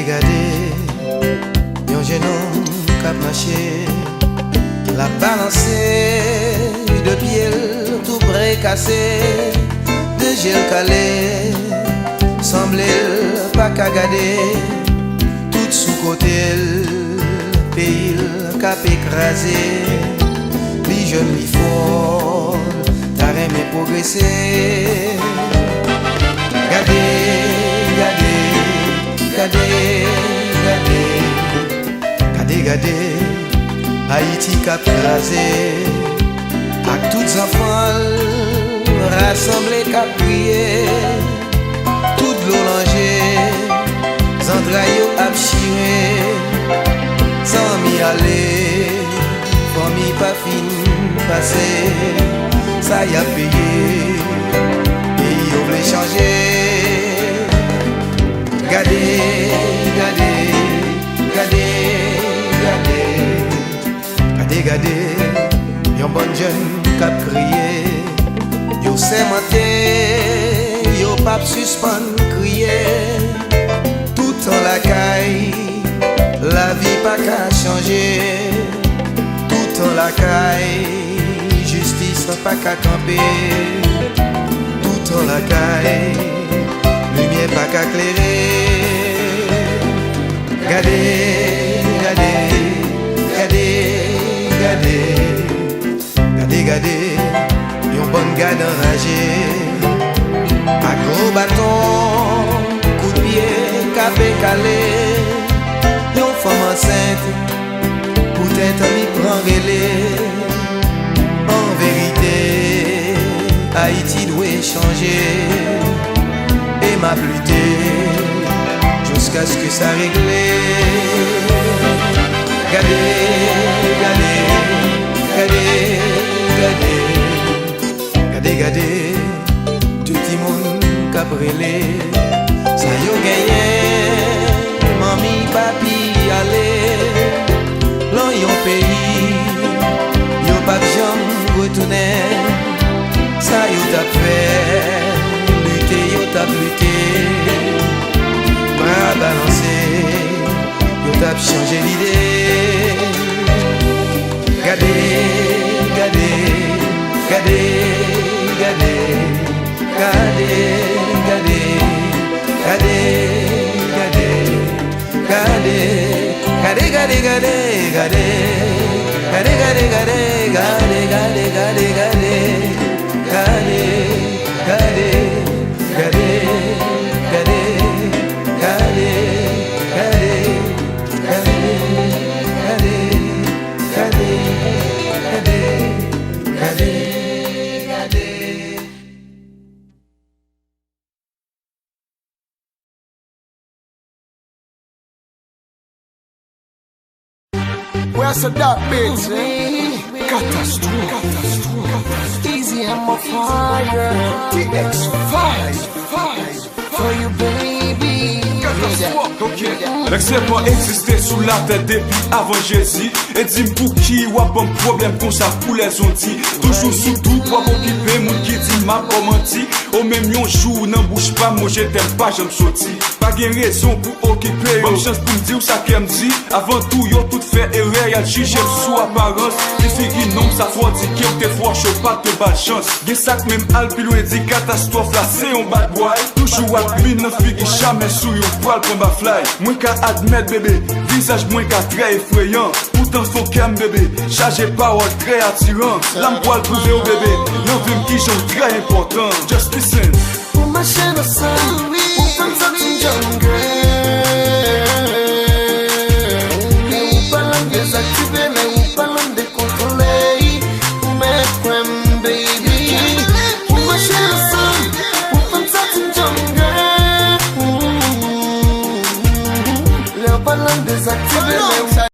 Gade, yon genou kap marché, la balancé, de pied tout près cassé, de gel calé, semblé pas qu'à garder, tout sous côté, pays cap écrasé, li jeune li fort, t'as aimé progresser. Gade, gade, gade, gade, gade, gade, Haïti cap crasé, ak tous enfants rassemblés cap prier, tout l'olanger, zandrayo ap chire, sans m'y aller, famille pas fin passé, ça y a payé, et on voulait changer. Gade, gade, gade, gade, gade, gade, yon bon jeune kap kriye, yo semente, yo pap suspend kriye, tout en la caille, la vie pas qu'à changer, tout en la caille, justice pas qu'à camper, tout en la caille, lumière pas qu'à clairer. Gade, gade, gade, gade, gade, gade, yon bon gade enragé, à gros bâton, coup de pied, capé calé, yon femme enceinte, peut-être lui prend relais. En vérité, Haïti doit changer, et m'a pluté, jusqu'à ce que ça règle. Gade, gade, gade, gade, gade, gade, tout le monde k'ap rele, ça yo gagné, mami, papi, allez, dans yon pays, yo pas jamais retourné, ça yo t'a fait, lutter, yo t'a lutté, bras balancé, yo t'a changé l'idée. Gade, gade, gade, gade, gade, gade, gade, gade, gade, gade, gade, gade, gade, gade, gade, gade, gade, gade, gade, gade, Where's the dark bitch? Catastrophe. Easy and my fire. TX5 for you, baby. L'excès pas existé sous la tête depuis avant Jésus. Et dis pour qui ou un problème comme ça pour les ondits. Toujours sous tout pour occuper mon qui dit m'a pas menti. Au même yon jour n'en bouge pas moi je t'aime pas j'aime sorti. Pas gain raison pour occuper. Bonne chance pour me dire ça qu'elle me dit. Avant tout yo tout fait erreur y'a jugé sous apparence. Les filles non ça faut dire qu'il te faut chaud pas de bad chance. Gen sac même alpi loin dit catastrophe là c'est un bad boy. Toujours à mine non fille jamais sous yon poil pour ma fly. Moins qu'à admettre bébé, visage moins qu'à très effrayant. Pourtant faut qu'aime bébé, chargé parole très attirant. L'âme poil prouvé au bébé, non vim qui j'en très important. Just listen. Pour ma chaîne au sein, pour comme ça tu